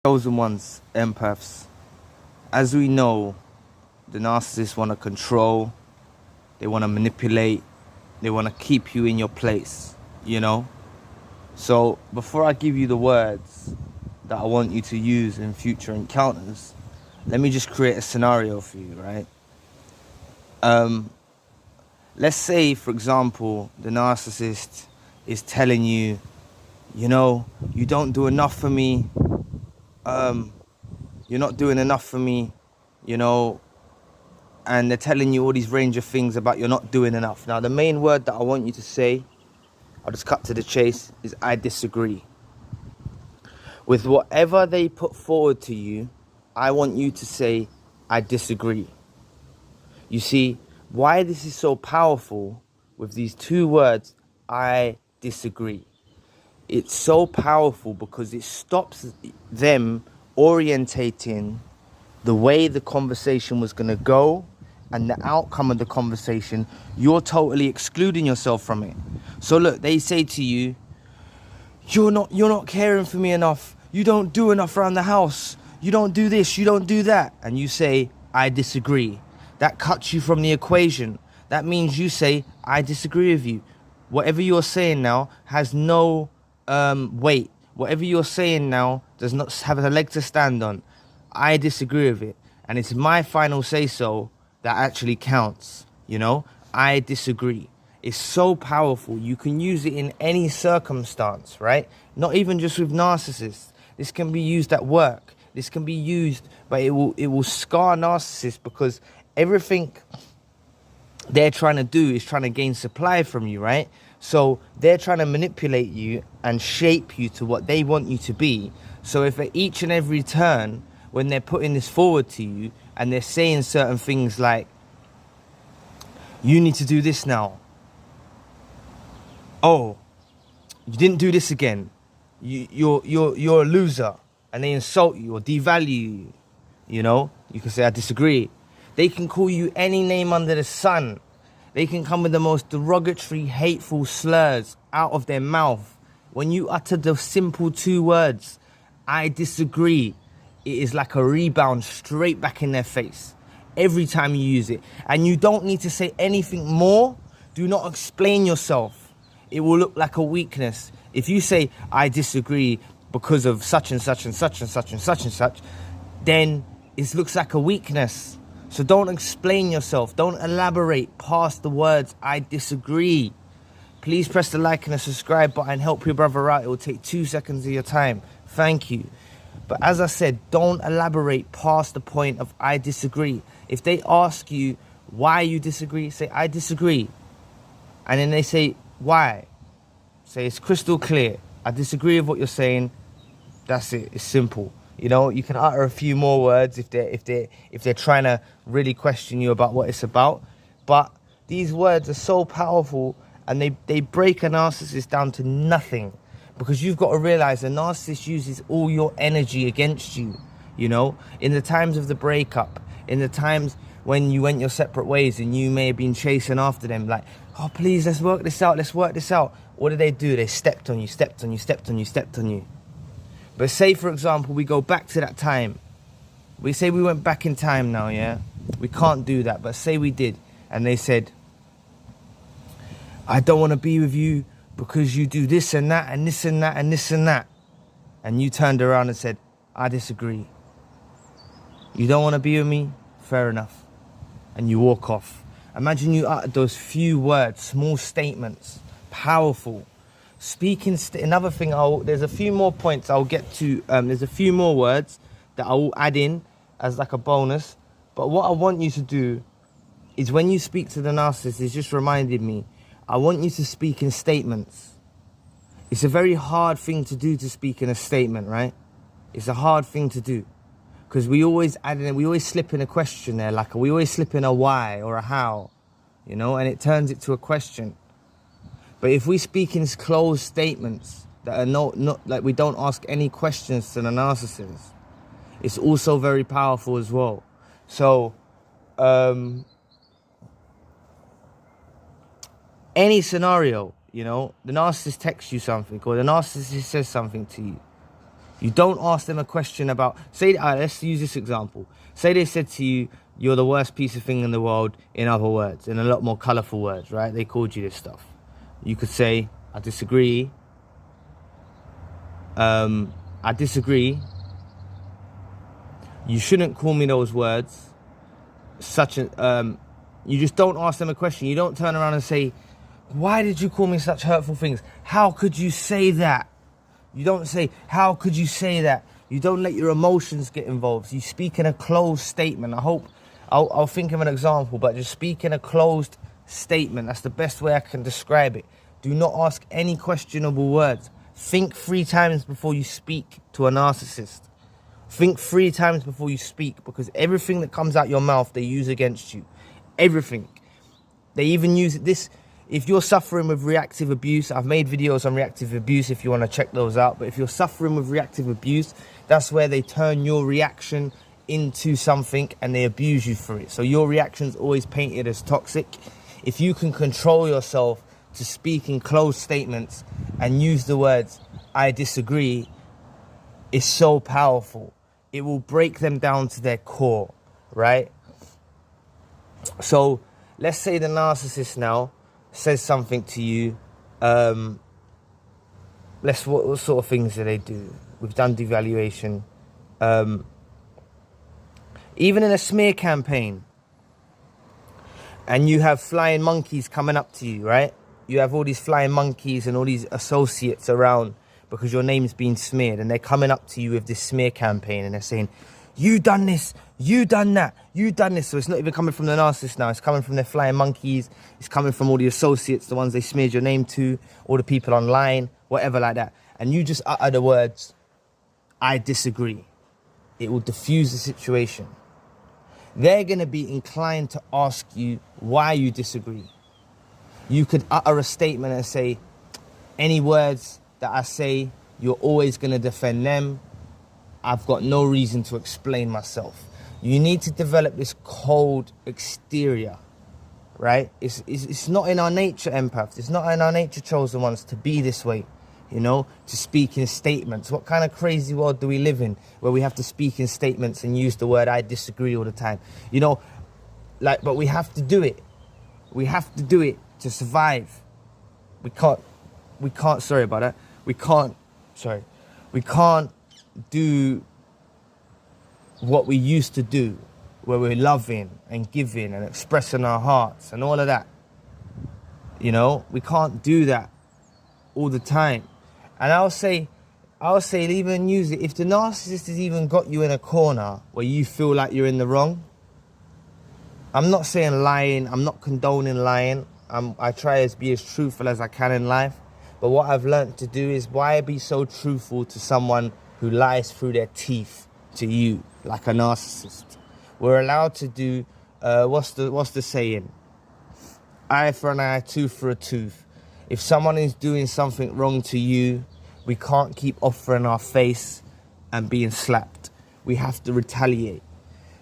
chosen ones, empaths. As we know, the narcissists want to control, they want to manipulate, they want to keep you in your place, you know? So before I give you the words that I want you to use in future encounters, let me just create a scenario for you, right? Let's say, for example, the narcissist is telling you, you know, you don't do enough for me. You're not doing enough for me, you know, and they're telling you all these range of things about you're not doing enough. Now, the main word that I want you to say, I'll just cut to the chase, is I disagree. With whatever they put forward to you, I want you to say, I disagree. You see, why this is so powerful with these two words, I disagree. It's so powerful because it stops them orientating the way the conversation was going to go and the outcome of the conversation. You're totally excluding yourself from it. So look, they say to you, you're not caring for me enough. You don't do enough around the house. You don't do this, you don't do that. And you say, I disagree. That cuts you from the equation. That means you say, I disagree with you. Whatever you're saying now has no weight. Whatever you're saying now does not have a leg to stand on. I disagree with it. And it's my final say-so that actually counts, you know? I disagree. It's so powerful. You can use it in any circumstance, right? Not even just with narcissists. This can be used at work. This can be used, but it will scar narcissists because everything they're trying to do is trying to gain supply from you, right? So they're trying to manipulate you and shape you to what they want you to be. So if at each and every turn, when they're putting this forward to you and they're saying certain things like, you need to do this now. Oh, you didn't do this again. You're a loser. And they insult you or devalue you. You know, you can say, I disagree. They can call you any name under the sun. They can come with the most derogatory, hateful slurs out of their mouth. When you utter the simple two words, I disagree, it is like a rebound straight back in their face every time you use it. And you don't need to say anything more. Do not explain yourself. It will look like a weakness. If you say, I disagree because of such and such and such and such and such and such, then it looks like a weakness. So don't explain yourself. Don't elaborate past the words, I disagree. Please press the like and the subscribe button. Help your brother out. It will take 2 seconds of your time. Thank you. But as I said, don't elaborate past the point of I disagree. If they ask you why you disagree, say I disagree. And then they say, why? Say it's crystal clear. I disagree with what you're saying. That's it. It's simple. You know, you can utter a few more words if they're trying to really question you about what it's about. But these words are so powerful and they break a narcissist down to nothing. Because you've got to realize a narcissist uses all your energy against you. You know, in the times of the breakup, in the times when you went your separate ways and you may have been chasing after them, like, oh, please, let's work this out. Let's work this out. What did they do? They stepped on you, stepped on you, stepped on you, stepped on you. But say, for example, we go back to that time. We say we went back in time now, yeah? We can't do that, but say we did. And they said, I don't want to be with you because you do this and that and this and that and this and that. And you turned around and said, I disagree. You don't want to be with me? Fair enough. And you walk off. Imagine you uttered those few words, small statements, powerful. Speaking, another thing, there's a few more points I'll get to. There's a few more words that I will add in as like a bonus. But what I want you to do is when you speak to the narcissist, it's just reminded me, I want you to speak in statements. It's a very hard thing to do to speak in a statement, right? It's a hard thing to do. Because we always add in, we always slip in a question there, like we always slip in a why or a how, you know, and it turns it to a question. But if we speak in closed statements that are not like we don't ask any questions to the narcissist, it's also very powerful as well. So, any scenario, you know, the narcissist texts you something or the narcissist says something to you. You don't ask them a question about, say, let's use this example. Say they said to you, you're the worst piece of thing in the world, in other words, in a lot more colourful words, right? They called you this stuff. You could say, I disagree. I disagree. You shouldn't call me those words. You just don't ask them a question. You don't turn around and say, why did you call me such hurtful things? How could you say that? You don't say, how could you say that? You don't let your emotions get involved. You speak in a closed statement. I hope, I'll think of an example, but just speak in a closed statement. That's the best way I can describe it. Do not ask any questionable words. Think 3 times before you speak to a narcissist. Think 3 times before you speak, because everything that comes out your mouth, they use against you. Everything. They even use this. If you're suffering with reactive abuse, I've made videos on reactive abuse if you want to check those out. But if you're suffering with reactive abuse, that's where they turn your reaction into something and they abuse you for it. So your reaction's always painted as toxic. If you can control yourself to speak in closed statements and use the words, I disagree, it's so powerful. It will break them down to their core, right? So let's say the narcissist now says something to you. What sort of things do they do? We've done devaluation. Even in a smear campaign, and you have flying monkeys coming up to you, right? You have all these flying monkeys and all these associates around because your name's been smeared, and they're coming up to you with this smear campaign and they're saying, you done this, you done that, you done this. So it's not even coming from the narcissist now, it's coming from their flying monkeys, it's coming from all the associates, the ones they smeared your name to, all the people online, whatever like that. And you just utter the words, I disagree. It will diffuse the situation. They're going to be inclined to ask you why you disagree. You could utter a statement and say, any words that I say, you're always going to defend them. I've got no reason to explain myself. You need to develop this cold exterior, right? It's not in our nature, empaths. It's not in our nature, chosen ones, to be this way, you know, to speak in statements. What kind of crazy world do we live in where we have to speak in statements and use the word I disagree all the time? You know, like, but we have to do it. We have to do it to survive. We can't, sorry about that. We can't do what we used to do, where we're loving and giving and expressing our hearts and all of that. You know, we can't do that all the time. And I'll say even use it. If the narcissist has even got you in a corner where you feel like you're in the wrong, I'm not saying lying, I'm not condoning lying. I try to be as truthful as I can in life. But what I've learned to do is, why be so truthful to someone who lies through their teeth to you, like a narcissist? We're allowed to do, what's the saying? Eye for an eye, tooth for a tooth. If someone is doing something wrong to you, we can't keep offering our face and being slapped. We have to retaliate.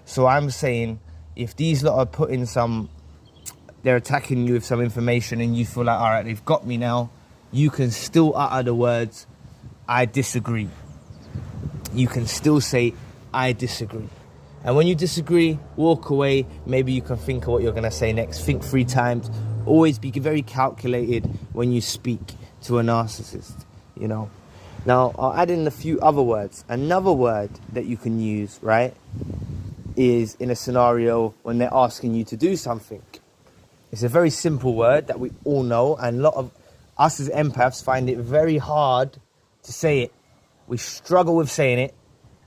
So I'm saying, if these lot are putting they're attacking you with some information and you feel like, all right, they've got me now, you can still utter the words, I disagree. You can still say, I disagree. And when you disagree, walk away. Maybe you can think of what you're going to say next. Think 3 times. Always be very calculated when you speak to a narcissist, you know. Now, I'll add in a few other words. Another word that you can use, right, is in a scenario when they're asking you to do something. It's a very simple word that we all know, and a lot of us as empaths find it very hard to say it. We struggle with saying it,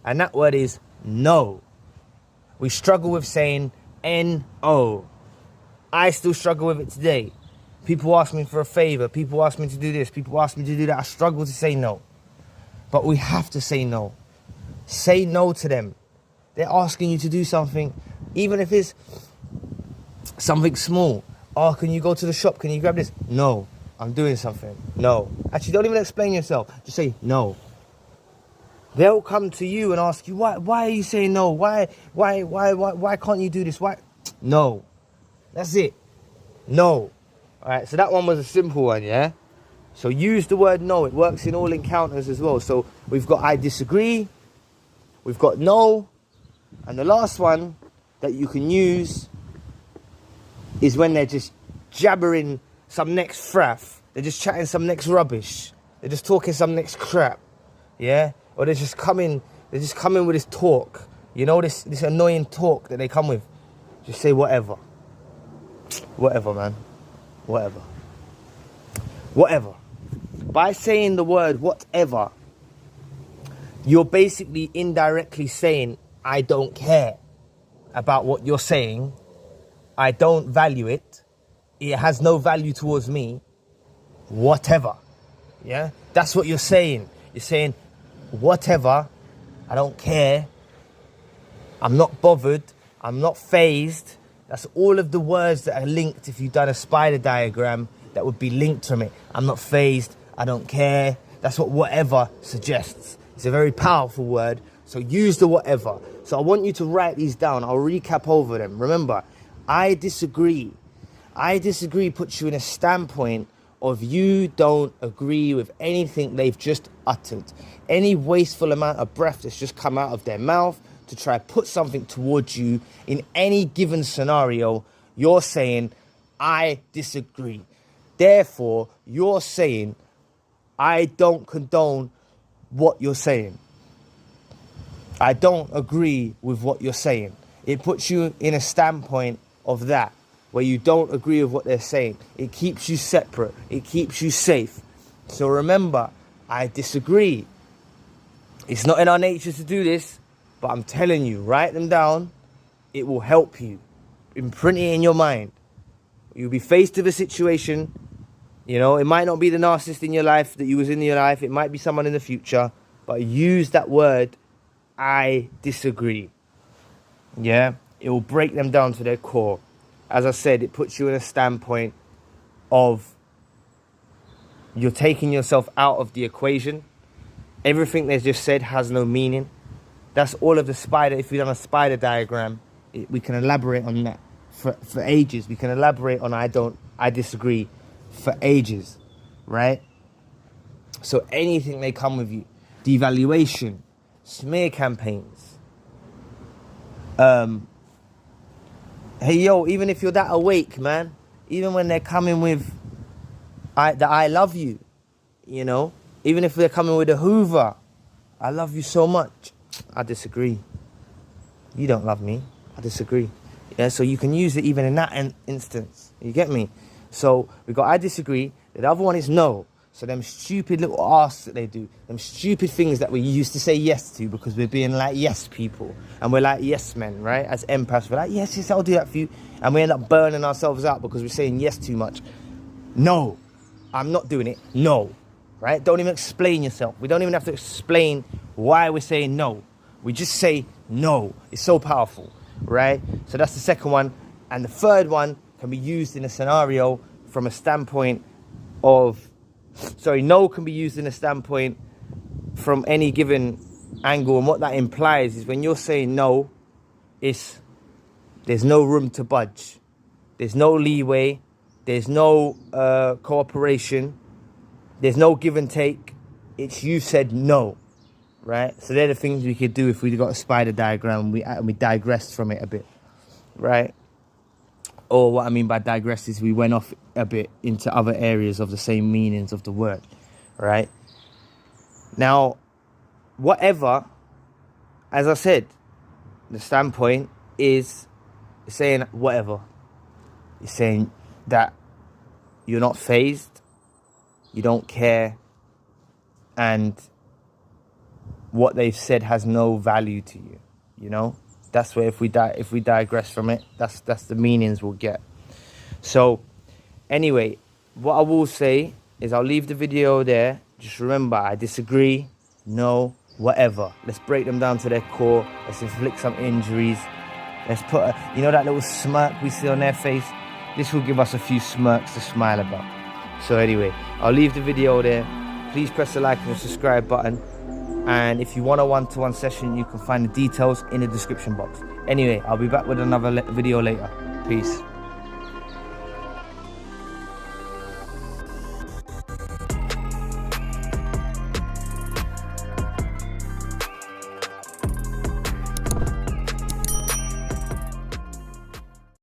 and that word is no. We struggle with saying N-O. I still struggle with it today. People ask me for a favor, people ask me to do this, people ask me to do that. I struggle to say no. But we have to say no. Say no to them. They're asking you to do something, even if it's something small. Oh, can you go to the shop? Can you grab this? No. I'm doing something. No. Actually, don't even explain yourself. Just say no. They'll come to you and ask you, why are you saying no? Why can't you do this? Why? No. That's it. No. All right, so that one was a simple one, yeah? So use the word no. It works in all encounters as well. So we've got I disagree, we've got no, and the last one that you can use is when they're just jabbering some next fraff. They're just chatting some next rubbish. They're just talking some next crap. Yeah? Or they're just coming with this talk. You know, this annoying talk that they come with. Just say whatever. Whatever, man. Whatever. Whatever. By saying the word whatever, you're basically indirectly saying, I don't care about what you're saying. I don't value it. It has no value towards me. Whatever. Yeah? That's what you're saying. You're saying, whatever. I don't care. I'm not bothered. I'm not phased. That's all of the words that are linked. If you've done a spider diagram, that would be linked from it. I'm not phased. I don't care. That's what whatever suggests. It's a very powerful word. So use the whatever. So I want you to write these down. I'll recap over them. Remember, I disagree. I disagree puts you in a standpoint of you don't agree with anything they've just uttered. Any wasteful amount of breath that's just come out of their mouth to try to put something towards you in any given scenario, you're saying, I disagree. Therefore, you're saying, I don't condone what you're saying. I don't agree with what you're saying. It puts you in a standpoint of that, where you don't agree with what they're saying. It keeps you separate. It keeps you safe. So remember, I disagree. It's not in our nature to do this, but I'm telling you, write them down. It will help you. Imprint it in your mind. You'll be faced with a situation. You know, it might not be the narcissist in your life that you was in your life. It might be someone in the future. But use that word, I disagree. Yeah? It will break them down to their core. As I said, it puts you in a standpoint of you're taking yourself out of the equation. Everything they just said has no meaning. That's all of the spider. If you've done a spider diagram, we can elaborate on that for ages. We can elaborate on I disagree for ages, right? So anything they come with you, devaluation, smear campaigns, hey, yo, even if you're that awake, man, even when they're coming with I love you, you know, even if they're coming with a Hoover, I love you so much, I disagree. You don't love me, I disagree. Yeah, so you can use it even in that instance. You get me? So we got I disagree. The other one is no. So them stupid little asks that they do, them stupid things that we used to say yes to because we're being like yes people. And we're like yes men, right? As empaths, we're like, yes, I'll do that for you. And we end up burning ourselves out because we're saying yes too much. No, I'm not doing it. No, right? Don't even explain yourself. We don't even have to explain why we're saying no. We just say no. It's so powerful, right? So that's the second one. And the third one can be used in a scenario from a standpoint of, no can be used in a standpoint from any given angle. And what that implies is when you're saying no, there's no room to budge. There's no leeway. There's no cooperation. There's no give and take. It's you said no, right? So they're the things we could do if we got a spider diagram and we digressed from it a bit, right? Or what I mean by digress is we went off a bit into other areas of the same meanings of the word, right? Now, whatever, as I said, the standpoint is saying whatever. You're saying that you're not phased, you don't care, and what they've said has no value to you, you know? That's where if we digress from it, that's the meanings we'll get. So anyway, what I will say is I'll leave the video there. Just remember, I disagree, no, whatever. Let's break them down to their core. Let's inflict some injuries. Let's put you know that little smirk we see on their face? This will give us a few smirks to smile about. So anyway, I'll leave the video there. Please press the like and subscribe button. And if you want a one-to-one session, you can find the details in the description box. Anyway, I'll be back with another video later. Peace.